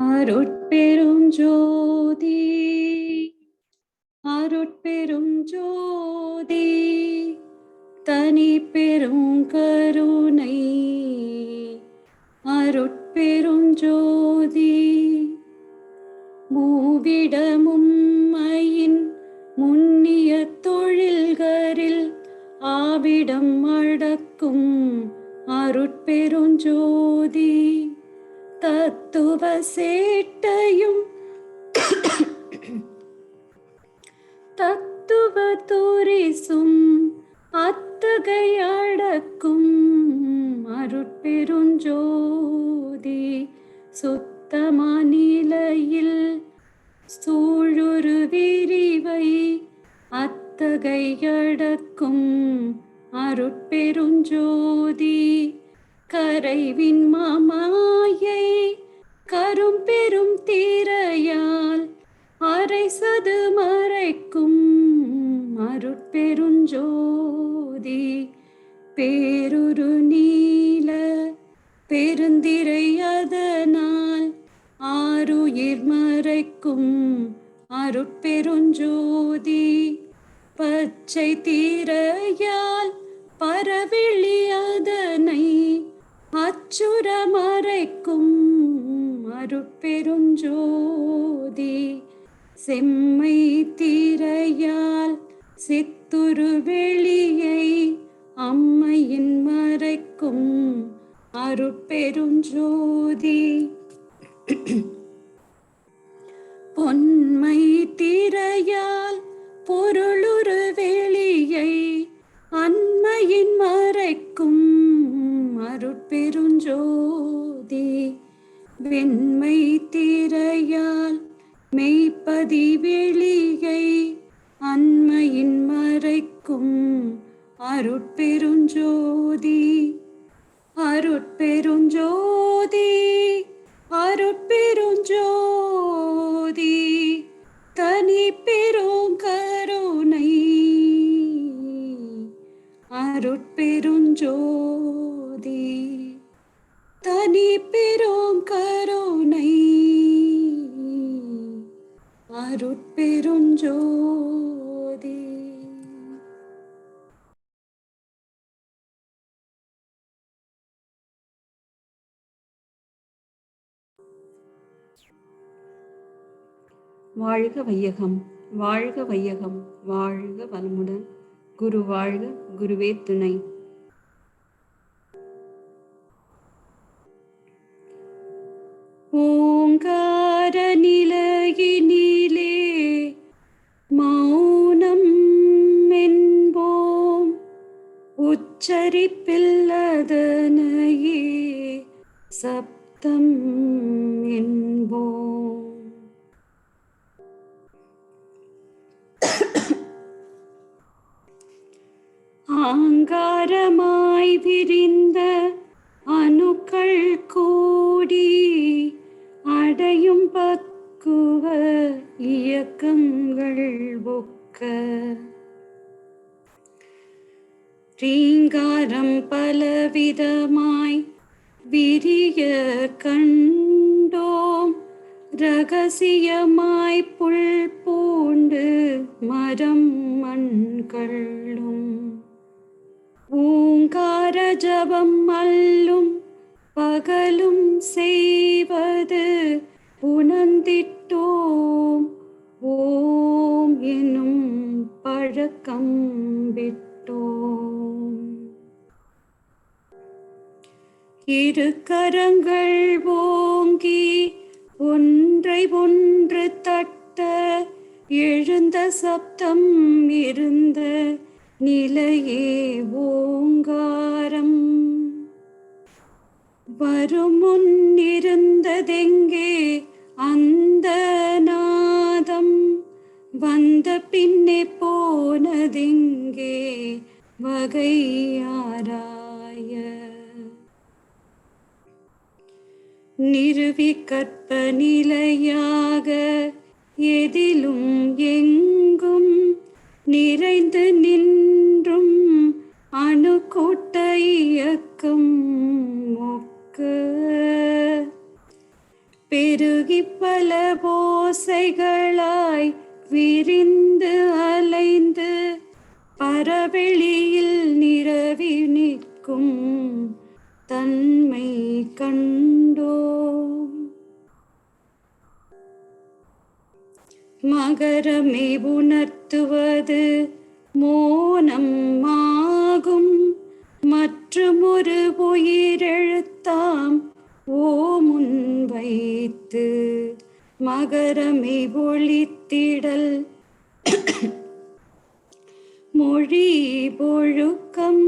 அருட்பெரும் ஜோதி அருட்பெரும் ஜோதி தனி பெரும் கருணை அருட்பெரும் ஜோதி மூவிடமும் மையின் முன்னிய தொழில்களில் ஆவிடம் அடக்கும் அருட்பெரும் ஜோதி தத்துவ சேட்டையும் தத்துவ தூரிசும் அத்தகை அடக்கும் அருட்பெருஞ்சோதி சுத்தமா நிலையில் சூழுரு விரிவை அத்தகை அடக்கும் அருட்பெருஞ்சோதி கரைவின் மாமாயை கரும்பெரும் தீரையால் அரைசது மறைக்கும் அருட்பெருஞ்சோதி பேருரு நீல பெருந்திரை அதனால் ஆருயிர் மறைக்கும் அருட்பெருஞ்சோதி பச்சை தீரையால் பரவெளி அதனை அச்சுர மறைக்கும் அருட்பெருஞ்சோதி செம்மை தீரையால் சித்துரு வெளியை அம்மையின் மறைக்கும் அருட்பெருஞ்சோதி பொன்மை தீரையால் பொருளுரு வெளியை அன்மையின் மறைக்கும் அருட்பெருஞ்சோதி வெண்மை தீரையால் மெய்ப்பதி வெளியை அன்மையின் மறைக்கும் அருட்பெருஞ்சோதி அருட்பெருஞ்சோதி அருட்பெருஞ்சோதி தனி பெரும் கருணை அருட்பெருஞ்சோதி தனி பெரும் கருணை அருட்பெருஞ்சோதி. வாழ்க வையகம், வாழ்க வையகம், வாழ்க வளமுடன். குரு வாழ்க, குருவே துணை. ஓங்கார நிலையினிலே மௌனம் என்போம், உச்சரிப்பில்லதனையே சப்தம் என்போம். ஆங்காரமாய் விரிந்த அணுக்கள் கூடி அடையும் பக்குவ இயக்கங்கள் ஒக்க ரீங்காரம் பலவிதமாய் விரிய கண்டோம், ரகசியமாய் புல் பூண்டு மரம் மண்களும் ஓங்கார ஜபம் அல்லும் பகலும் செய்வது உணர்ந்திட்டோம், ஓம் எனும் பழக்கம் விட்டோம். இரு கரங்கள் ஓங்கி ஒன்றை ஒன்று தட்ட எழுந்த சப்தம் இருந்த நிலையே ஓங்காரம். வரும் முன் இருந்ததெங்கே அந்த நாதம், வந்த பின்னே போனதெங்கே வகையாராய. நிறுவி கற்ப நிலையாக எதிலும் எங்கும் நிறைந்து நின்றும் அணுக்கூட்ட இயக்கம் ஒக்க பெருகி பல ஓசைகளாய் விரிந்து அலைந்து பரவெளியில் நிரவி நிற்கும் தன்மை கண்டோம். மகரமே உணர்த்துவது மோனம் ஆகும். மற்றுமொரு உயிரெழுத்தாம் ஓமுன் வைத்து மகரமே ஒளித்திடல் மொழி பொழுக்கம்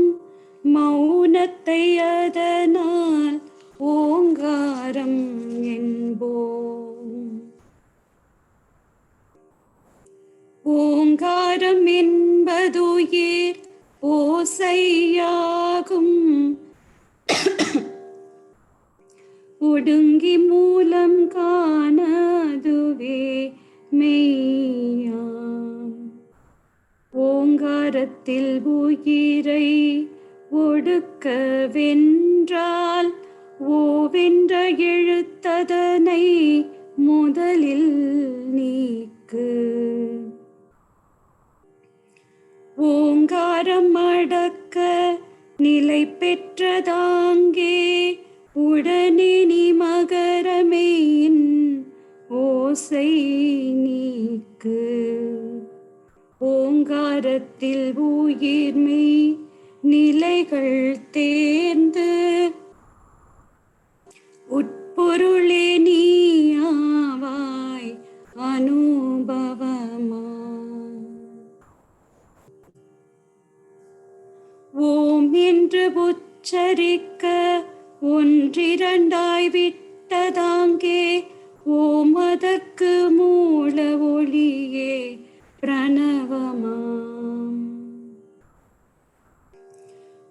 மௌனத்தை அதனால் ஓங்காரம் என்போம். ஓங்காரம் என்பதுயிர் ஓசையாகும். ஒடுங்கி மூலம் காணாதுவே மெய்யாம். ஓங்காரத்தில் உயிரை ஒடுக்க வென்றால் ஓவென்ற எழுத்ததனை முதலில் நீக்கு. ஓங்காரம் அடக்க நிலை பெற்றதாங்கே உடனே நீ மகரமேயின் ஓசை நீக்கு. ஓங்காரத்தில் உயிர்மை நிலைகள் தேர்ந்து உட்பொருளே நீயாவாய் அனுபவமா. ஓம் என்று உச்சரிக்க ஒன்றிரண்டாய் விட்டதாங்கே ஓம் அதற்கு மூல ஒளியே பிரணவமாம்.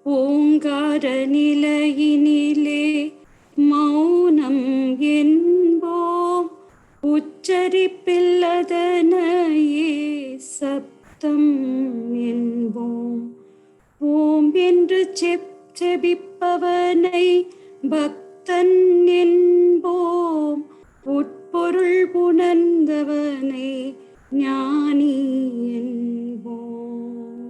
ஓங்கார நிலையினிலே மௌனம் என்போம். உச்சரிப்பில் அதனையே சப்தம் என்போம். ஓம் என்று செபிப்பவனை பக்தன் என்போம். உட்பொருள் உணர்ந்தவனை ஞானி என்போம்.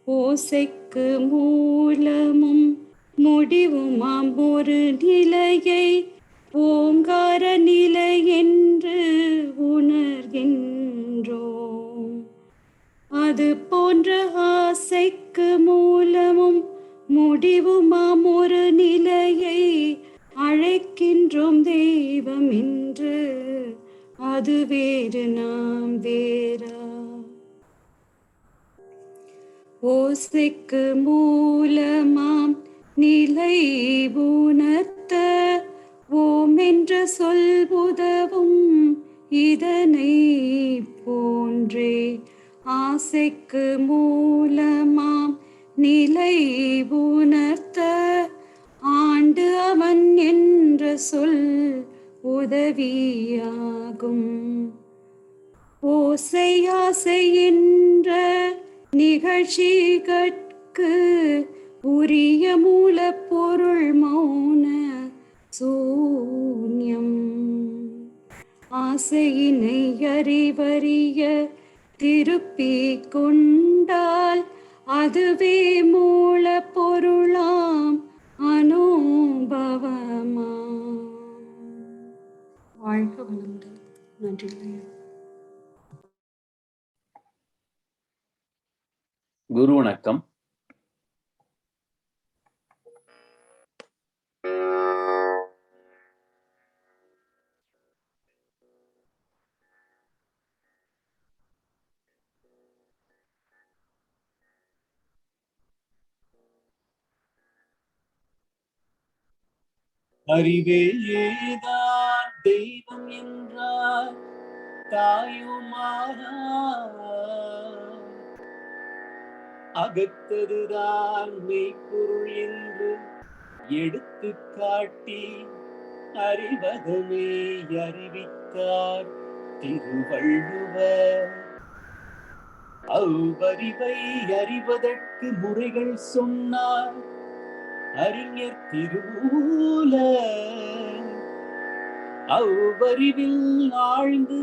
ஓசைக்கு மூலமும் முடிவுமாம் ஒரு நிலையை ஓங்கார நிலை என்று உணர்கின்றோம். அது போன்ற ஆசைக்கு மூலமும் முடிவுமாம் ஒரு நிலையை அழைக்கின்றோம் தெய்வம் என்று. அது வேறு நாம் வேறா. ஓசைக்கு மூலமாம் நிலை உணர்த்த ஓம் என்ற சொல் உதவும். இதனை போன்றே ஆசைக்கு மூலமாம் நிலை உணர்த்த ஆண்டு அவன் என்ற சொல் உதவியாகும். ஓசை ஆசை என்ற நிகழ்ச்சிகட்கு உரிய மூலப்பொருள் மௌன சூன்யம். ஆசையினை அறிவறிய திருப்பி கொண்டால் அதுவே மூலப்பொருளாம் அனுபவமாம். வாழ்க வளமுடன். நன்றி. குரு வணக்கம். அறிவேதான் தெய்வம் என்றார் தாயுமானா அகத்ததுதான் மெய்ப்பொருள் என்று எடுத்து காட்டி அறிவதனை அறிவித்தார் திருவள்ளுவர். அவ்வறிவை அறிவதற்கு முறைகள் சொன்னார். அறிஞர் திருமூல அவ்வறிவில் ஆழ்ந்து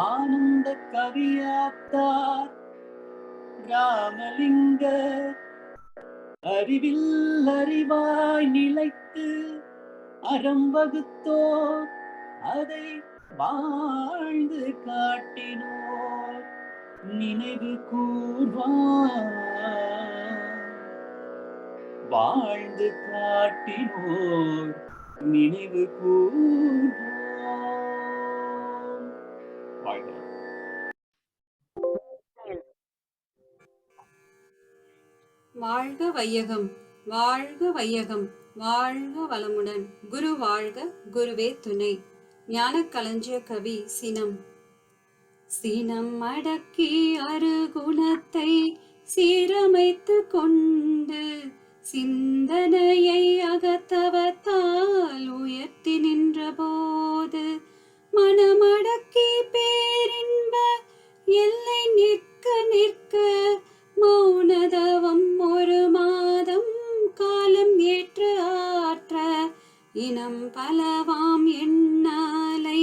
ஆனந்த கவியாத்தார் ராமலிங்க அறிவில் அறிவாய் நிலைத்து அறம் வகுத்தோர் அதை வாழ்ந்து காட்டினோர் நினைவு கூர்வார் வாழ்ந்து காட்டினோர் நினைவு கூர்வார். வாழ்க வையகம், வாழ்க வையகம், வாழ்க வளமுடன். குரு வாழ்க, குருவே துணை. ஞானக்களஞ்சிய கவி சினம். சினம் அடக்கி அருகுணத்தை சீரமைத்து கொண்டு சிந்தனையை அகத்தவத்தால் உயர்த்தி நின்ற போது மனமடக்கி பேரின்ப எல்லை நிற்க நிற்க மௌனதவம் ஒரு மாதம் காலம் ஏற்று ஆற்ற இனம் பலவாம் எண்ணாலை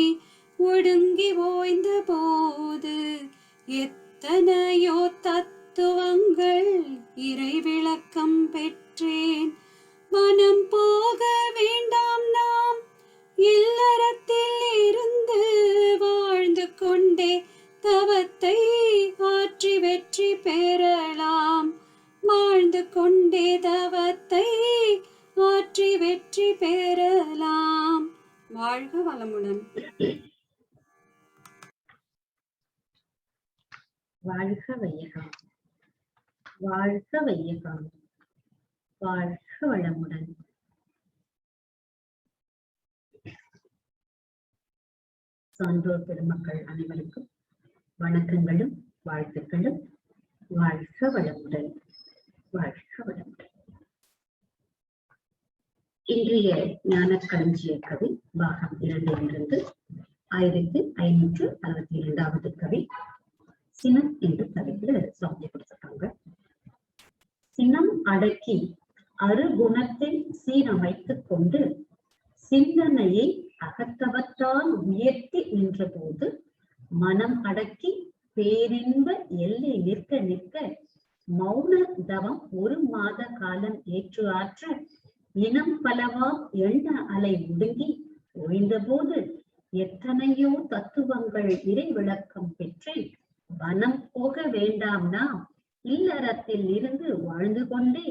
ஒடுங்கி ஓய்ந்த போது எத்தனையோ தத்துவங்கள் இறை விளக்கம் பெற்றேன். மனம் போக வேண்டாம், நாம் இல்லறத்தில் இருந்து வாழ்ந்து கொண்டே தவத்தை ஆற்றி வெற்றி பெறலாம். வாழ்ந்து கொண்டே தவத்தை ஆற்றி வெற்றி பெறலாம். வாழ்க வளமுடன். வாழ்க வையகம், வாழ்க வையகம், வாழ்க வளமுடன். சான்றோர் பெருமக்கள் அனைவருக்கும் வணக்கங்களும் வாழ்த்துக்களும். வாழ்க வளமுடன், வாழ்க வளமுடன். இன்றைய ஞானக்களஞ்சிய கவி பாகம் 2 1562 கவி சினம் என்று தலைப்புல சுவாமி கொடுத்திருக்காங்க. சினம் அடக்கி அருகுணத்தை சீரமைத்துக் கொண்டு சிந்தனையை அகத்தவத்தால் உயர்த்தி நின்ற போது மனம் அடக்கி பேரின்ப எல்லை நிற்க நிற்க மௌன தவம் ஒரு மாத காலம் ஏற்று ஆற்ற இனம் பலவாம் எண்ண அலை ஒடுங்கி ஓய்ந்த போது எத்தனையோ தத்துவங்கள் இறை விளக்கம் பெற்றேன். வனம் போக வேண்டாம், நாம் இல்லறத்தில் இருந்து வாழ்ந்து கொண்டே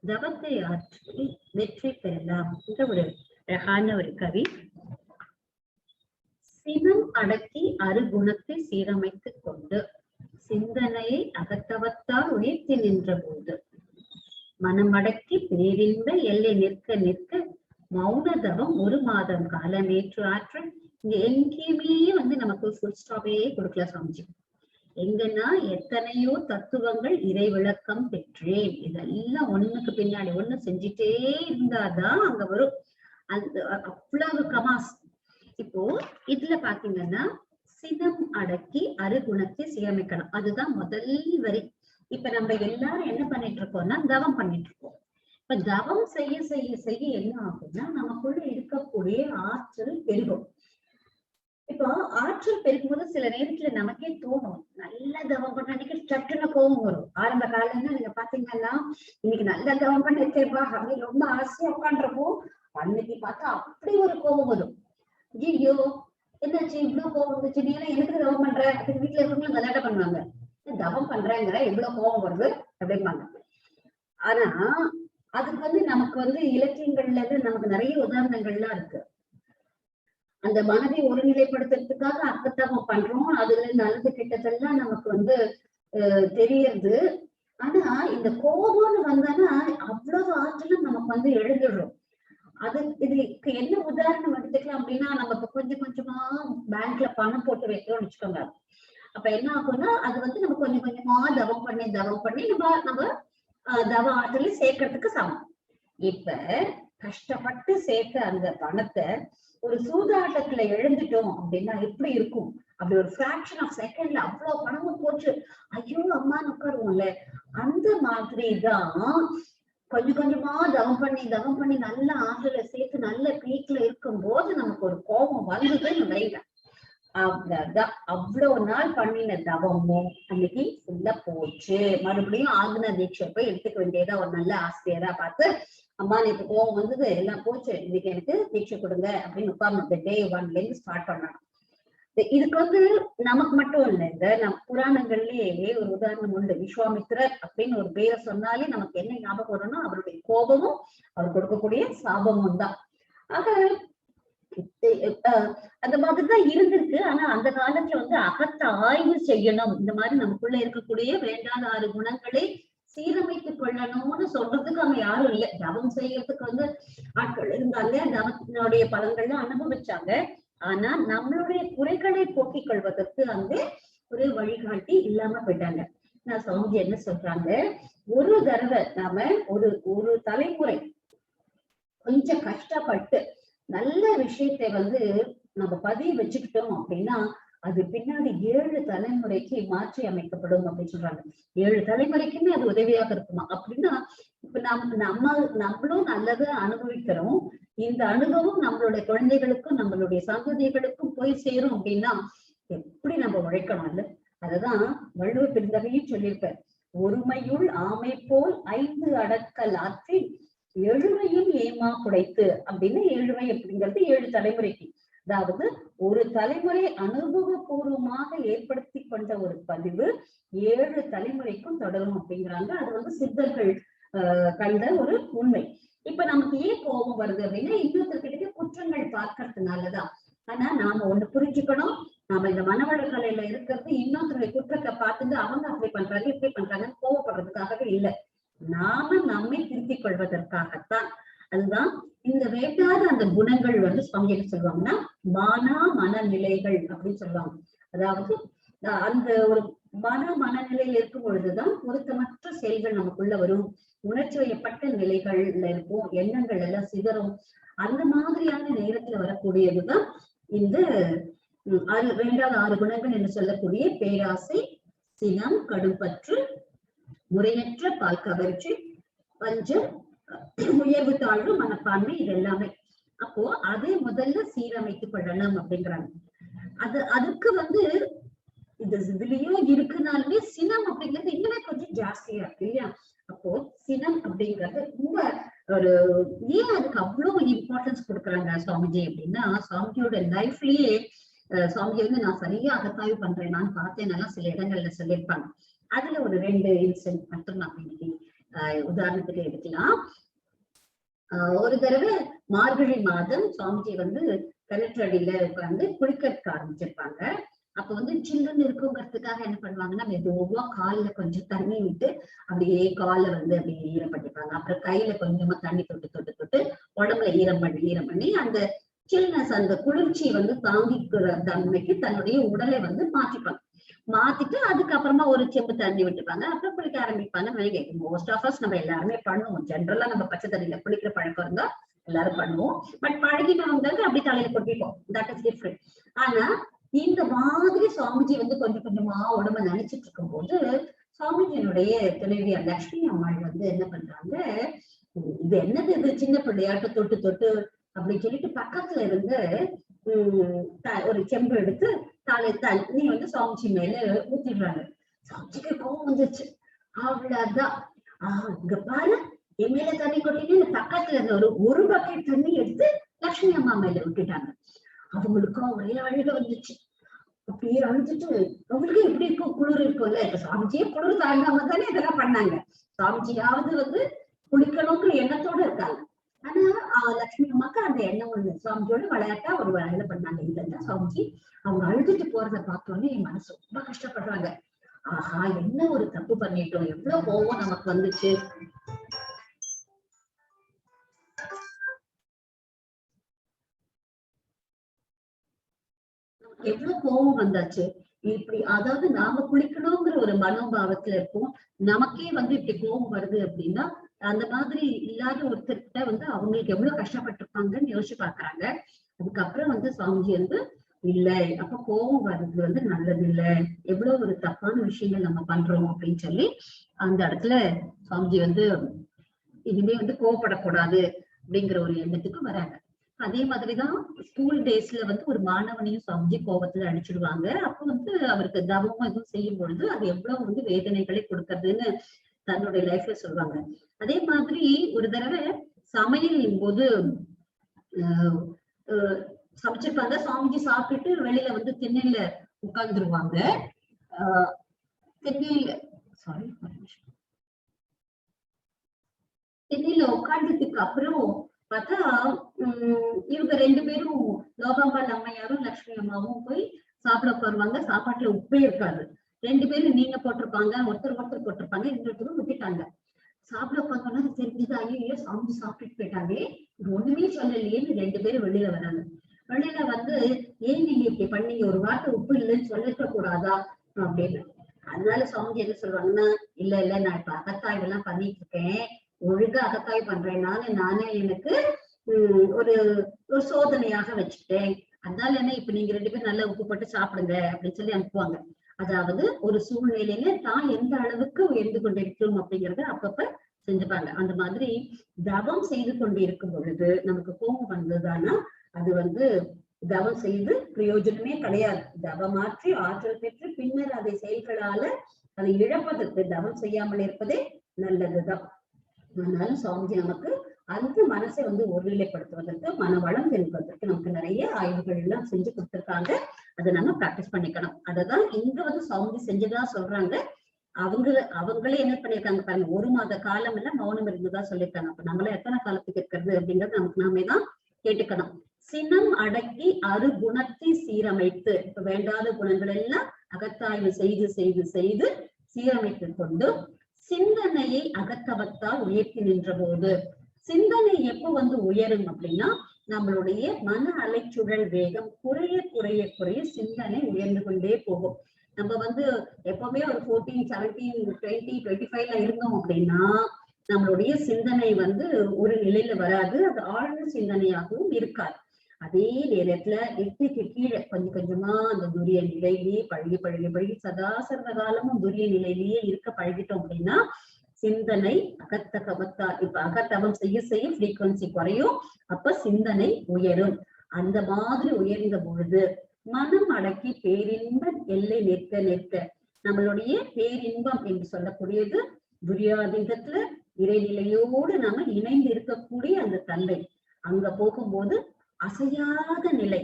தவத்தை ஆற்றி வெற்றி பெறலாம் என்ற ஒரு அழகான ஒரு கவி. சினம் அடக்கி அருகுணத்தை சீரமைத்துக் கொண்டு சிந்தனையை அகத்தவத்தால் உயர்த்தி நின்ற போது மனமடக்கி பேரின்ப எல்லை நிற்க நிற்க மௌன தவம் ஒரு மாதம் காலம் ஏற்று ஆற்ற. இங்க எங்கேயுமே நமக்கு ஃபுல் ஸ்டாப்பே கொடுக்கல சுவாமிஜி. எங்கன்னா எத்தனையோ தத்துவங்கள் இறை விளக்கம் பெற்றேன். இதெல்லாம் ஒண்ணுக்கு பின்னாடி ஒண்ணு செஞ்சுட்டே இருந்தாதான் அங்க வரும் அந்த அவ்வளவு கமாஸ். இப்போ இதுல பாத்தீங்கன்னா சினம் அடக்கி அருகுணத்தை சீரமைக்கணும், அதுதான் முதல் வரி. இப்ப நம்ம எல்லாரும் என்ன பண்ணிட்டு இருக்கோம்னா தவம் பண்ணிட்டு இருக்கோம். இப்ப தவம் செய்ய செய்ய செய்ய என்ன ஆகும்னா நமக்குள்ள இருக்கக்கூடிய ஆற்றல் பெருகும். இப்போ ஆற்றல் பெருக்கும் போது சில நேரத்துல நமக்கே தோணும், நல்ல தவம் பண்ண அன்னைக்கு சட்டுன்னு கோபம் வரும். ஆரம்ப காலம்னா நீங்க பாத்தீங்கன்னா இன்னைக்கு நல்ல தவம் பண்ணிருக்கேப்பா அப்படின்னு ரொம்ப ஆசையா உட்காந்துருப்போ, அன்னைக்கு பார்த்தா அப்படி ஒரு கோபம் வரும். ஐயோ என்னாச்சு இவ்வளவு கோபம் வந்துச்சு, நீ எல்லாம் எனக்கு தவம் பண்ற அப்படின்னு வீட்டுல இருக்கவங்களும் விளையாட பண்ணுவாங்க. தவம் பண்றேங்கிற எவ்வளவு கோபம் வருது அப்படிம்பாங்க. ஆனா அதுக்கு நமக்கு இலக்கியங்கள்ல நமக்கு நிறைய உதாரணங்கள்லாம் இருக்கு. அந்த மனதை ஒருநிலைப்படுத்துறதுக்காக அர்த்தத்தவம் பண்றோம், அதுல நல்லது கெட்டதெல்லாம் நமக்கு தெரியறது. ஆனா இந்த கோபம்னு வந்தானா அவ்வளவு ஆற்றலும் நமக்கு எழுந்துடுறோம். அது இதுக்கு என்ன உதாரணம் எடுத்துக்கலாம் அப்படின்னா, நம்ம இப்ப கொஞ்சம் கொஞ்சமா பேங்க்ல பணம் போட்டு வைக்கிறோம்னு வச்சுக்கோங்க. அப்ப என்ன ஆகும்னா அது நம்ம கொஞ்சம் கொஞ்சமா தவம் பண்ணி நம்ம தவ ஆற்றலை சேர்க்கறதுக்கு சமம். இப்ப கஷ்டப்பட்டு சேர்த்த அந்த பணத்தை ஒரு சூதாட்டத்துல எழுந்துட்டோம் அப்படின்னா எப்படி இருக்கும்? அப்படி ஒரு ஃபிராக்ஷன் ஆஃப் செகண்ட்ல அவ்வளவு பணமும் போச்சு, ஐயோ அம்மான்னு உட்காருவோம்ல. அந்த மாதிரிதான் கொஞ்சம் கொஞ்சமா தவம் பண்ணி நல்ல ஆற்றலை சேர்த்து நல்ல பீக்ல இருக்கும் போது நமக்கு ஒரு கோபம் வந்ததுன்னு வைங்க, அவ்வளவுதான். அவ்வளவு நாள் பண்ணின தவமும் அன்னைக்கு ஃபுல்லா போச்சு. மறுபடியும் ஆக்ன தீட்சை போய் எடுத்துக்க வேண்டியதா ஒரு நல்ல ஆசிரியரா பார்த்து, அம்மா நேற்று கோபம் வந்தது, எல்லாம் போச்சு, இன்னைக்கு எனக்கு தீட்சை கொடுங்க அப்படின்னு உட்கார்ந்து டே 1ல இருந்து ஸ்டார்ட் பண்ணணும். இதுக்கு வந்து நமக்கு மட்டும் இல்லை, இந்த நம் புராணங்கள்லயே ஒரு உதாரணம் உண்டு. விஸ்வாமித்திரர் அப்படின்னு ஒரு பேரை சொன்னாலே நமக்கு என்ன ஞாபகம் வரும்னா அவருடைய கோபமும் அவர் கொடுக்கக்கூடிய சாபமும் தான். ஆக அந்த மாதிரிதான் இருந்திருக்கு. ஆனா அந்த காலத்துல வந்து அகத்தை ஆய்வு செய்யணும், இந்த மாதிரி நமக்குள்ள இருக்கக்கூடிய வேண்டாத 6 குணங்களை சீரமைத்துக் கொள்ளணும்னு சொல்றதுக்கு அவங்க யாரும் இல்லை. தவம் செய்யறதுக்கு வந்து ஆட்கள் இருந்தாங்க, தவத்தினுடைய பலன்கள்லாம் அனுபவிச்சாங்க. ஆனா நம்மளுடைய குறைகளை போக்கிக் கொள்வதற்கு வந்து ஒரு வழிகாட்டி இல்லாம போயிட்டாங்க. நான் சுவாமிஜி என்ன சொல்றாங்க, ஒரு தடவை நாம ஒரு தலைமுறை கொஞ்சம் கஷ்டப்பட்டு நல்ல விஷயத்தை வந்து நம்ம பதிய வச்சுக்கிட்டோம் அப்படின்னா அது பின்னாடி 7 தலைமுறைக்கு மாற்றி அமைக்கப்படும் அப்படின்னு சொல்றாங்க. 7 தலைமுறைக்குமே அது உதவியாக இருக்குமா அப்படின்னா, இப்ப நம்மளும் நல்லதை அனுபவிக்கிறோம், இந்த அனுபவம் நம்மளுடைய குழந்தைகளுக்கும் நம்மளுடைய சந்ததிகளுக்கும் போய் சேரும் அப்படின்னா எப்படி நம்ம உழைக்கணும் இல்ல. அததான் வள்ளுவர் பெருந்தகையும் சொல்லியிருப்பார், ஒருமையுள் ஆமை போல் 5 அடக்கல் ஆற்றி எழுவையும் ஏமா குடைத்து அப்படின்னு. எழுவை அப்படிங்கிறது 7 தலைமுறைக்கு, அதாவது ஒரு தலைமுறை அனுபவபூர்வமாக ஏற்படுத்தி கொண்ட ஒரு பதிவு 7 தலைமுறைக்கும் தொடரும் அப்படிங்கிறாங்க. அது வந்து சித்தர்கள் கண்ட ஒரு உண்மை. இப்ப நமக்கு ஏன் கோபம் வருது அப்படின்னா இன்னொருத்தர்கிட்ட குற்றங்கள் பார்க்கறதுனாலதான். ஆனா நாம ஒண்ணு புரிஞ்சுக்கணும், நாம இந்த மனவள கலையில இருக்கிறது இன்னொருத்தருடைய குற்றத்தை பார்த்துட்டு அவங்க அப்படி பண்றாங்க இப்படி பண்றாங்கன்னு கோபப்படுறதுக்காகவே இல்லை, நாம நம்மை திருத்திக் கொள்வதற்காகத்தான். அதுதான் இந்த வேண்டாத அந்த குணங்கள் வந்து சுவாமி என்ன சொல்லுவாங்கன்னா மானா மனநிலைகள் அப்படின்னு சொல்லுவாங்க. அதாவது அந்த ஒரு மனநிலையில இருக்கும் பொழுதுதான் பொருத்தமற்ற செயல்கள் நமக்குள்ள வரும், உணர்ச்சி வயப்பட்ட நிலைகள்ல இருக்கும், எண்ணங்கள் எல்லாம் சிதறும். அந்த மாதிரியான நேரத்துல வரக்கூடியதுதான் இந்த வேண்டாத 6 குணங்கள் என்று சொல்லக்கூடிய பேராசை, சினம், கடும்பற்று, முறையற்ற பால் கவர்ச்சி, பஞ்சம், உயர்வு தாழ்வு மனப்பான்மை, இது எல்லாமே. அப்போ அதை முதல்ல சீரமைத்துக் கொள்ளணும் அப்படிங்கிறாங்க. அதுக்கு வந்து இதுலயும் இருக்குனாலுமே சினம் அப்படிங்கிறது இன்னுமே கொஞ்சம் ஜாஸ்தியா இருக்கு இல்லையா. அப்போ சினம் அப்படிங்கிறது ரொம்ப ஒரு ஏன் அதுக்கு அவ்வளவு இம்பார்ட்டன்ஸ் கொடுக்குறாங்க சுவாமிஜி அப்படின்னா, சுவாமிஜியோட லைஃப்லயே சுவாமிஜி வந்து நான் சரியா அகத்தாய்வு பண்றேன் நான் பார்த்தேன்னா சில இடங்கள்ல சொல்லியிருப்பாங்க. அதுல ஒரு 2 இன்சிடென்ட் மட்டும் நான் இன்னைக்கு உதாரணத்துக்கு எடுக்கலாம். ஒரு தடவை மார்கழி மாதம் சுவாமிஜி வந்து கிணற்றடியில உட்கார்ந்து குளிக்க ஆரம்பிச்சிருப்பாங்க. அப்ப வந்து சில்லுன்னு இருக்குங்கிறதுக்காக என்ன பண்ணுவாங்கன்னா மெதுவா கால்ல கொஞ்சம் தண்ணி விட்டு அப்படியே காலை வந்து அப்படியே ஈரம் பண்ணிப்பாங்க. அப்புறம் கையில கொஞ்சமா தண்ணி தொட்டு உடம்புல ஈரம் பண்ணி அந்த சில்னஸ் அந்த குளிர்ச்சி வந்து தாங்கிக்கிற தன்மைக்கு தன்னுடைய உடலை வந்து மாத்திட்டு அதுக்கப்புறமா ஒரு செம்பு தண்ணி விட்டுப்பாங்க. அப்புறம் குளிக்க ஆரம்பிப்பாங்க. மோஸ்ட் ஆஃப் அஸ் நம்ம எல்லாருமே பண்ணுவோம். ஜென்ரலா நம்ம பச்சை தண்ணியில குளிக்கிற பழக்கம் இருந்தா எல்லாரும் பண்ணுவோம். பட் பழகினவங்களுக்கு அப்படி தலையில கொட்டிப்போம். That is different. ஆனா இந்த மாதிரி சுவாமிஜி வந்து கொஞ்சம் கொஞ்சமா உடம்ப நினைச்சிட்டு இருக்கும் போது சுவாமிஜியினுடைய துணைவியார் லட்சுமி அம்மாள் வந்து என்ன பண்றாங்க, இது என்னது இது சின்ன பிள்ளையாட்ட தொட்டு அப்படின்னு சொல்லிட்டு பக்கத்துல இருந்து ஒரு செம்பு எடுத்து தண்ணி வந்து சுவாமிஜி மேல ஊத்திடுறாங்க. சுவாமிஜிக்கு கோவம் வந்துச்சு. அவ்வளவுதான், இங்க பாரு என் மேல தண்ணி கொட்டிட்டு பக்கத்துல இருந்த ஒரு பக்கெட் தண்ணி எடுத்து லட்சுமி அம்மா மேல விட்டுட்டாங்க. அவங்களுக்கும் ஒரே அழுக வந்துச்சு. அப்படியே அழுதுட்டு அவங்களுக்கு எப்படி இருக்கும், குளிர் இருக்கும்ல. இப்ப சுவாமிஜியே குளிர் தாங்காம தானே இதெல்லாம் பண்ணாங்க. சுவாமிஜியாவது வந்து குளிக்கணுங்கிற எண்ணத்தோட இருக்காங்க. ஆனா லட்சுமி அம்மாக்கு அந்த எண்ணம் ஒண்ணு சுவாமிஜியோட விளையாட்டா ஒரு வேலை பண்ணாங்க. இல்லைன்னா சுவாமிஜி அவங்க அழுதுட்டு போறதை பார்த்தோன்னே என் மனசு ரொம்ப கஷ்டப்படுறாங்க. ஆஹா, என்ன ஒரு தப்பு பண்ணிட்டோம், எவ்வளவு கோவம் நமக்கு வந்துச்சு. எவ்வளவு கோபம் வந்தாச்சு. இப்படி அதாவது நாம குளிக்கணுங்கிற ஒரு மனோபாவத்துல இருக்கும், நமக்கே வந்து இப்படி கோபம் வருது அப்படின்னா அந்த மாதிரி இல்லாத ஒருத்தர்கிட்ட வந்து அவங்களுக்கு எவ்வளவு கஷ்டப்பட்டிருப்பாங்கன்னு யோசிச்சு பாக்குறாங்க. அதுக்கப்புறம் வந்து சுவாமிஜி வந்து இல்ல, அப்ப கோபம் வர்றது வந்து நல்லது இல்ல, எவ்வளவு ஒரு தப்பான விஷயங்கள் நம்ம பண்றோம் அப்படின்னு சொல்லி அந்த இடத்துல சுவாமிஜி வந்து இனிமே வந்து கோவப்படக்கூடாது அப்படிங்கிற ஒரு எண்ணத்துக்கு வராங்க. அதே மாதிரிதான் ஸ்கூல் டேஸ்ல வந்து ஒரு மாணவனையும் சுவாமிஜி கோபத்துல அடிச்சிடுவாங்க. அப்ப வந்து அவருக்கு தவமும் எதுவும் செய்யும் பொழுது அது எவ்வளவு வந்து வேதனைகளை கொடுக்கறதுன்னு தன்னுடைய லைஃப்ல சொல்லுவாங்க. அதே மாதிரி ஒரு தடவை சமையலின் போது சமைச்சிருப்பாங்க. சுவாமிஜி சாப்பிட்டுட்டு வெளியில வந்து திண்ணையில உட்கார்ந்துருவாங்க. திண்ணையில சாரி திண்ணையில உட்கார்ந்ததுக்கு அப்புறம் பார்த்தா இவங்க 2 பேரும் லோகாம்பாள் அம்மையாரும் லட்சுமி அம்மாவும் போய் சாப்பிட போடுவாங்க. சாப்பாட்டுல உப்பே இருக்காது. 2 பேரும் நீங்க போட்டிருப்பாங்க, ஒருத்தர் போட்டிருப்பாங்க, இன்னொருத்தரும் விட்டுட்டாங்க. சாப்பிட போனோம்னா தெரிஞ்சுது, ஐயோ சாமி சாப்பிட்டுட்டு போயிட்டாங்க, ஒண்ணுமே சொல்லலையேன்னு 2 பேரும் வெளியில வராங்க. வெளியில வந்து ஏன் நீங்க இப்படி பண்ணீங்க, ஒரு வார்த்தை உப்பு இல்லைன்னு சொல்லிருக்க கூடாதா அப்படின்னு. அதனால சுவாமிஜி என்ன சொல்லுவாங்கன்னா, இல்ல நான் இப்ப அகத்தாய்வு எல்லாம் பண்ணிட்டு இருக்கேன், ஒழுங்கா அகத்தாய்வு பண்றேன், நானே எனக்கு ஒரு சோதனையாக வச்சுட்டேன். அதனால என்ன இப்ப நீங்க 2 பேரும் நல்லா உப்பு போட்டு சாப்பிடுங்க அப்படின்னு சொல்லி அனுப்புவாங்க. அதாவது ஒரு சூழ்நிலையில தான் எந்த அளவுக்கு உயர்ந்து கொண்டிருக்கிறோம் அப்படிங்கறத அப்பப்ப செஞ்சுப்பாங்க. அந்த மாதிரி தவம் செய்து கொண்டு இருக்கும் பொழுது நமக்கு கோபம் வந்ததுதானா அது வந்து தவம் செய்து பிரயோஜனமே கிடையாது. தவமாற்றி ஆற்றல் பெற்று பின்னர் அதை செயல்களால அதை இழப்பதற்கு தவம் செய்யாமல் இருப்பதே நல்லதுதான். அதனால சுவாமிஜி நமக்கு அந்த மனசை வந்து ஒருநிலைப்படுத்துவதற்கு, மனவளம் என்பதற்கு நமக்கு நிறைய ஆய்வுகள் எல்லாம் செஞ்சு கொடுத்திருக்காங்க. அதை நம்ம பிராக்டிஸ் பண்ணிக்கணும். அததான் இங்க வந்து சுவாமிஜி செஞ்சுதா சொல்றாங்க. அவங்களே என்ன பண்ணிருக்காங்க பாருங்க, 1 மாத காலம் எல்லாம் மௌனம் இருந்துதான் சொல்லியிருக்காங்க. அப்ப நம்மள எத்தனை காலத்துக்கு இருக்கிறது அப்படிங்கறது நமக்கு நாமே தான் கேட்டுக்கணும். சினம் அடக்கி குணத்தை சீரமைத்து, இப்ப வேண்டாத குணங்கள் எல்லாம் அகத்தாய்வு செய்து செய்து செய்து சீரமைத்து கொண்டு சிந்தனையை அகத்தவத்தால் உயர்த்தி நின்ற போது, சிந்தனை எப்ப வந்து உயரும் அப்படின்னா நம்மளுடைய மன அலைச்சுழல் வேகம் குறைய குறைய குறைய சிந்தனை உயர்ந்து கொண்டே போகும். நம்ம வந்து எப்பவுமே ஒரு 14, 17, 20, 25ல இருந்தோம் அப்படின்னா நம்மளுடைய சிந்தனை வந்து ஒரு நிலையில வராது. அது ஆழ்ந்த சிந்தனையாகவும் இருக்காது. அதே நேரத்துல எட்டுக்கு கீழே கொஞ்சம் கொஞ்சமா அந்த துரிய நிலையிலேயே பழகி பழகி பழகி சதா சர்வ காலமும் துரிய நிலையிலேயே இருக்க பழகிட்டோம் அப்படின்னா சிந்தனை அகத்தகவத்தா, இப்ப அகத்தவம் செய்ய செய்ய ஃப்ரீக்வன்சி குறையும், அப்ப சிந்தனை உயரும். அந்த மாதிரி உயர்ந்த பொழுது மனம் அடக்கி பேரின்ப எல்லை நிற்க நிற்க, நம்மளுடைய பேரின்பம் என்று சொல்லக்கூடியது துரியாதீதத்துல இறைநிலையோடு நாம இணைந்து இருக்கக்கூடிய அந்த தன்மை, அங்க போகும்போது அசையாத நிலை,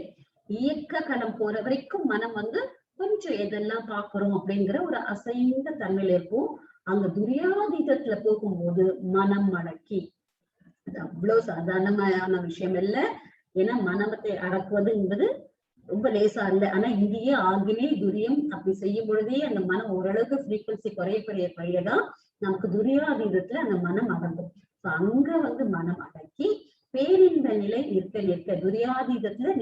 இயக்க களம் போற வரைக்கும் மனம் வந்து கொஞ்சம் எதெல்லாம் பாக்குறோம் அப்படிங்கிற ஒரு அசைந்த தன்மையில இருக்கும். அங்க துரியாதீதத்துல போகும்போது மனம் அடக்கி, அது அவ்வளவு சாதாரணமான விஷயம் இல்ல. ஏன்னா மனத்தை அடக்குவது என்பது ரொம்ப லேசா இல்லை. ஆனா இங்கேயே ஆகினே துரியம் அப்படி செய்யும் பொழுதே அந்த மனம் ஓரளவுக்கு ஃப்ரீக்வன்சி குறைய குறையதான் நமக்கு துரியாதீதத்துல அந்த மனம் அடங்கும். அங்க வந்து மனம் அடக்கி பேரின்ப நிலை நிற்க நிற்க துரியாதீதத்துல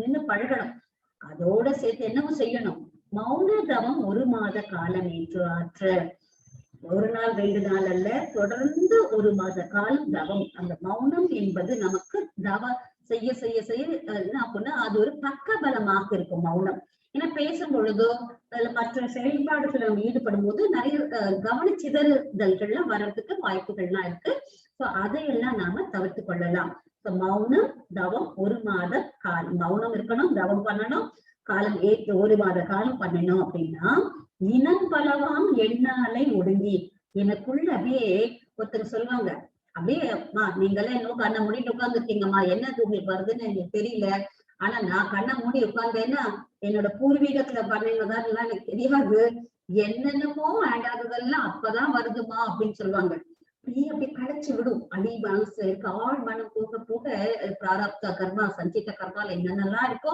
நின்று பழகணும். அதோட சேர்த்து என்னவும் செய்யணும், மௌன தவம் 1 மாத காலம் ஏற்று ஆற்ற, 1 நாள் 2 நாள் அல்ல, தொடர்ந்து 1 மாத காலம் தவம். அந்த மௌனம் என்பது நமக்கு தவ செய்ய செய்ய செய்ய என்ன அப்படின்னா அது ஒரு பக்க பலமாக இருக்கும் மௌனம். ஏன்னா பேசும் பொழுதோ அதுல மற்ற செயல்பாடுகளை நம்ம ஈடுபடும் போது நிறைய கவனச்சிதறுதல்கள்லாம் வர்றதுக்கு வாய்ப்புகள்லாம் இருக்கு. சோ அதையெல்லாம் நாம தவிர்த்து கொள்ளலாம். மௌனம் தவம் 1 மாத காலம் மௌனம் இருக்கணும், தவம் பண்ணணும், காலம் ஏற்று 1 மாத காலம் பண்ணணும். அப்படின்னா இனம் பலவாம் எண்ணாலை ஒடுங்கி, எனக்குள்ள அப்படியே ஒருத்தர் சொல்லுவாங்க, அப்படியே நீங்களே இன்னும் கண்ணை மூடிட்டு உட்கார்ந்துருக்கீங்கம்மா, என்னது உங்களுக்கு வருதுன்னு எனக்கு தெரியல, ஆனா நான் கண்ணை மூடி உட்கார்ந்தேன்னா என்னோட பூர்வீகத்துல பண்ணதான் எல்லாம் எனக்கு தெரியாது, என்னென்னமோ வேண்டாததெல்லாம் அப்பதான் வருதுமா அப்படின்னு சொல்லுவாங்க. அப்படி கடைச்சு விடும். அடி மனசு இருக்கு, ஆழ் மனம் போக போக பிராரப்த கர்மா சஞ்சித கர்மால என்னென்னலாம் இருக்கோ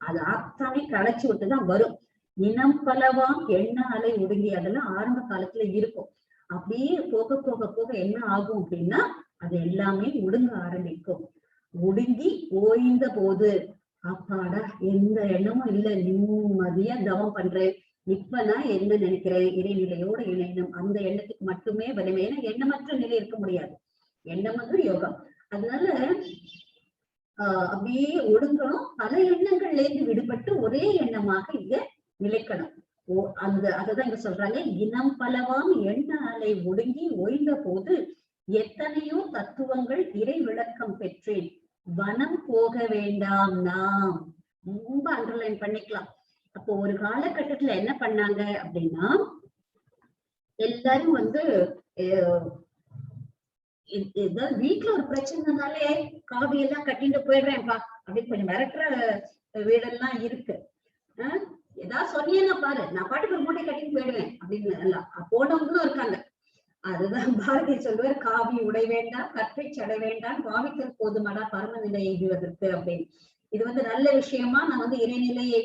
அது அத்தனை கடைச்சு விட்டுதான் வரும். இனம் பலவாம் எண்ண அலை ஒடுங்கி, அதெல்லாம் ஆரம்ப காலத்துல இருக்கும். அப்படியே போக போக போக என்ன ஆகும் அப்படின்னா அது எல்லாமே ஒடுங்க ஆரம்பிக்கும். ஒடுங்கி ஓய்ந்த போது அப்பாடா எந்த எண்ணமும் இல்லை, நிம்மதியா தவம் பண்றேன், இப்ப நான் என்ன நினைக்கிறேன், இறைநிலையோட இணையணும், அந்த எண்ணத்துக்கு மட்டுமே வலிமை. ஏன்னா எண்ணமற்ற நிலை இருக்க முடியாது, எண்ணம் வந்து யோகம். அதனால அப்படியே ஒடுங்கணும், பல எண்ணங்கள்ல இருந்து விடுபட்டு ஒரே எண்ணமாக இங்க நிலைக்கணும். அததான் இங்க சொல்றாங்க, இனம் பலவாம் எண்ண அலை ஒடுங்கி ஓய்ந்த போது எத்தனையோ தத்துவங்கள் இறை விளக்கம் பெற்றேன், வனம் போக வேண்டாம் நாம். ரொம்ப அண்டர்லைன் பண்ணிக்கலாம். அப்போ ஒரு காலகட்டத்துல என்ன பண்ணாங்க அப்படின்னா, எல்லாரும் வந்து ஏதாவது வீட்டுல ஒரு பிரச்சனைனாலே காவி எல்லாம் கட்டிட்டு போயிடுறேன்ப்பா அப்படின்னு கொஞ்சம் மிரட்டுற வீடெல்லாம் இருக்கு. ஏதாவது சொன்னீங்கன்னா பாரு, நான் பாட்டுக்கு ஒரு மூட்டை கட்டிட்டு போயிடுவேன் அப்படின்னு எல்லாம் போனவங்களும் இருக்காங்க. அதுதான் பாரதி சொல்வார், காவி உடை வேண்டாம், கற்றை சடை வேண்டாம், பாவித்தல் போதுமாடா பரம நிலை எய்துவதற்கு அப்படின்னு. இது வந்து நல்ல விஷயமா, நான் வந்து இறைநிலையை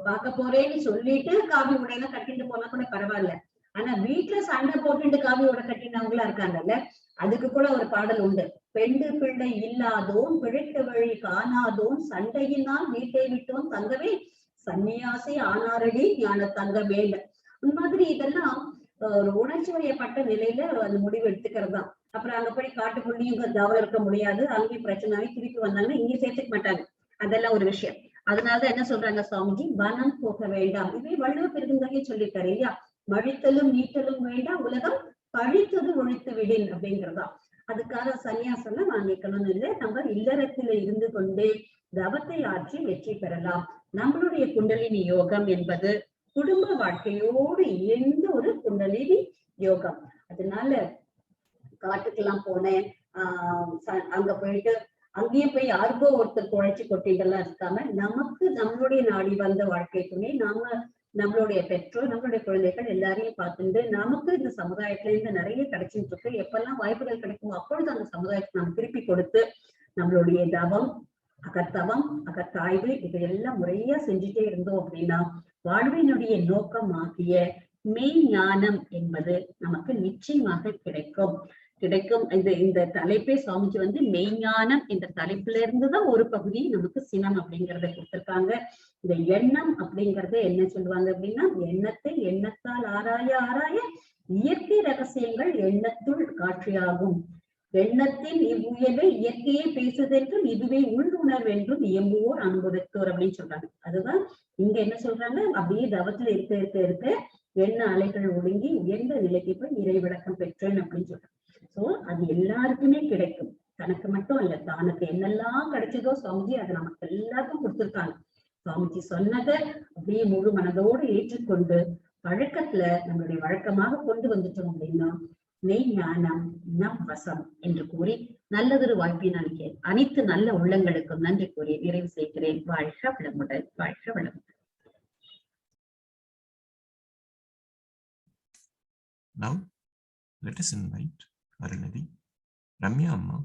பார்க்க போறேன்னு சொல்லிட்டு காவி உடையெல்லாம் கட்டிட்டு போனா கூட பரவாயில்ல. ஆனா வீட்டுல சண்டை போட்டுட்டு காவி உடை கட்டினவங்களா இருக்காங்கல்ல, அதுக்கு கூட ஒரு பாடல் உண்டு. பெண்டு பிள்ளை இல்லாதோன் பிழைக்க வழி காணாதோன் சண்டையினால் வீட்டை விட்டோன் தங்கவே சன்னியாசி ஆனாரடி ஞான தங்கமே. அந்த மாதிரி இதெல்லாம் ஒரு உணர்ச்சி வயப்பட்ட நிலையில அந்த முடிவு எடுத்துக்கிறது தான். அப்புறம் அங்க போய் காட்டுக்குள்ளேயும் தவறு இருக்க முடியாது, அங்கேயும் பிரச்சனை திருப்பி வந்தாங்கன்னா இங்கேயும் சேர்த்துக்க மாட்டாங்க. அதெல்லாம் ஒரு விஷயம். அதனாலதான் என்ன சொல்றாங்க சுவாமிஜி, வனம் போக வேண்டாம். இதே வள்ளுவ பெருந்தகையே சொல்லியிருக்காரு இல்லையா, மழித்தலும் நீட்டலும் வேண்டாம், உலகம் பழித்தது ஒழித்து விடின் அப்படிங்கிறதா. அதுக்காக சன்னியாசம்லாம் வாங்கிக்கணும்னு இல்லை, நம்ம இல்லறத்துல இருந்து கொண்டே தவத்தை ஆற்றி வெற்றி பெறலாம். நம்மளுடைய குண்டலினி யோகம் என்பது குடும்ப வாழ்க்கையோடு இணைந்த ஒரு குண்டலினி யோகம். அதனால காட்டுக்கெல்லாம் போனேன், அங்க போயிட்டு அங்கேயும் போய் யாருக்கோ ஒருத்தர் குழைச்சி கொட்டிகள்லாம் இருக்காம, நமக்கு நம்மளுடைய நாடி வந்த வாழ்க்கை துணை, நம்மளுடைய பெற்றோர், நம்மளுடைய குழந்தைகள் எல்லாரையும் பார்த்துட்டு நமக்கு இந்த சமுதாயத்துல இருந்து நிறைய கிடைச்சிட்டு இருக்கு. எப்பெல்லாம் வாய்ப்புகள் கிடைக்குமோ அப்பொழுது அந்த சமுதாயத்தை நாம் திருப்பி கொடுத்து நம்மளுடைய தவம், அகத்தவம், அகத்தாய்வு இதையெல்லாம் முறையா செஞ்சுட்டே இருந்தோம் அப்படின்னா வாழ்வினுடைய நோக்கம் ஆகிய மெய் ஞானம் என்பது நமக்கு நிச்சயமாக கிடைக்கும். இந்த தலைப்பே சுவாமிஜி வந்து மெய்ஞானம் என்ற தலைப்புல இருந்துதான் ஒரு பகுதி நமக்கு சினம் அப்படிங்கறத கொடுத்திருக்காங்க. இந்த எண்ணம் அப்படிங்கறத என்ன சொல்லுவாங்க அப்படின்னா, எண்ணத்தை எண்ணத்தால் ஆராய ஆராய இயற்கை ரகசியங்கள் எண்ணத்துள் காட்சியாகும். எண்ணத்தின் இவ்வுயர்வை இயற்கையே பேசுதென்றும் இதுவே உள்ளுணர்வென்றும் இயம்புவோர் அனுபவித்தோர் அப்படின்னு சொல்றாங்க. அதுதான் இங்க என்ன சொல்றாங்க, அப்படியே தவத்துல இருக்க எண்ண அலைகள் ஒடுங்கி உயர்ந்த நிலைக்கு போய் இறை விளக்கம் பெற்றேன் அப்படின்னு சொல்றாங்க. சோ அது எல்லாருக்குமே கிடைக்கும், தனக்கு மட்டும் இல்ல. தானுக்கு என்னெல்லாம் கிடைச்சதோ சுவாமிஜி அதை நமக்கு எல்லாருக்கும் கொடுத்திருக்காங்க. சுவாமிஜி சொன்னதை அப்படியே முழு மனதோடு ஏற்றுக்கொண்டு வழக்கத்துல நம்மளுடைய வழக்கமாக கொண்டு வந்துட்டோம் அப்படின்னா மெய் ஞானம் நம் வசம் என்று கூறி நல்லதொரு வாழ்க்கையினால் அனைத்து நல்ல உள்ளங்களுக்கும் நன்றி கூறி நிறைவு செய்கிறேன். வாழ்க வளமுடன், வாழ்க வளமுடன். Now, let us invite Arunadi, Ramya Amma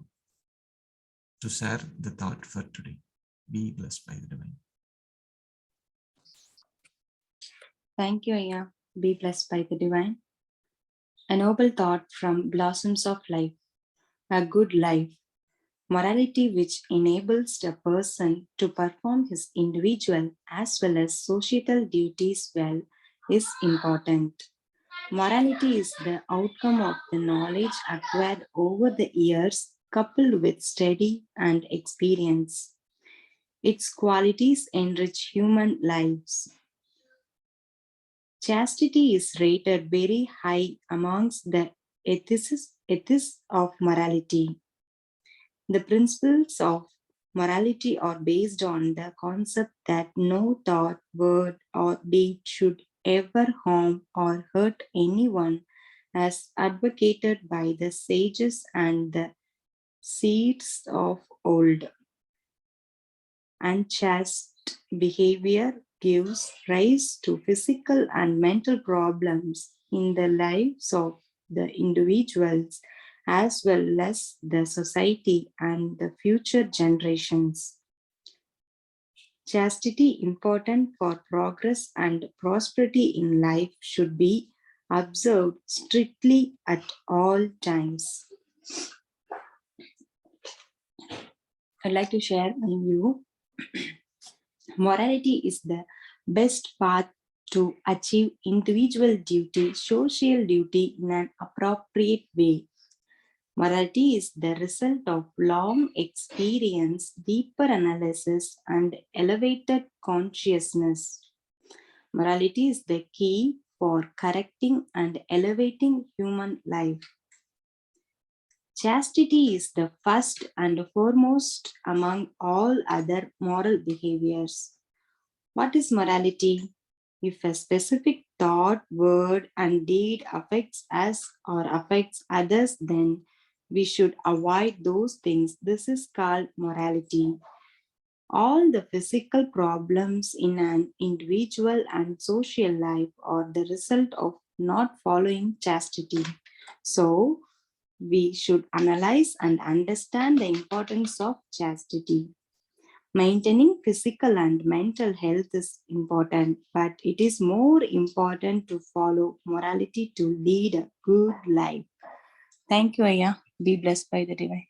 to share the thought for today. Be blessed by the divine. Thank you, Aya. Be blessed by the divine. A noble thought from Blossoms of Life. A good life. Morality which enables a person to perform his individual as well as societal duties well is important. Morality is the outcome of the knowledge acquired over the years, coupled with study and experience. Its qualities enrich human lives. Chastity is rated very high amongst the ethicists of morality. The principles of morality are based on the concept that no thought, word, or deed should ever harm or hurt anyone, as advocated by the sages and the seers of old. Unchaste behavior gives rise to physical and mental problems in the lives of the individuals as well as the society and the future generations. Chastity, important for progress and prosperity in life, should be observed strictly at all times. I'd like to share my view. Morality is the best path to achieve individual duty, social duty in an appropriate way. Morality is the result of long experience, deeper analysis, and elevated consciousness. Morality is the key for correcting and elevating human life. Chastity is the first and foremost among all other moral behaviors. What is morality? If a specific thought, word, and deed affects us or affects others, then we should avoid those things. This is called morality. All the physical problems in an individual and social life are the result of not following chastity. So, we should analyze and understand the importance of chastity. Maintaining physical and mental health is important, but it is more important to follow morality to lead a good life. Thank you, Aya. Be blessed by the divine.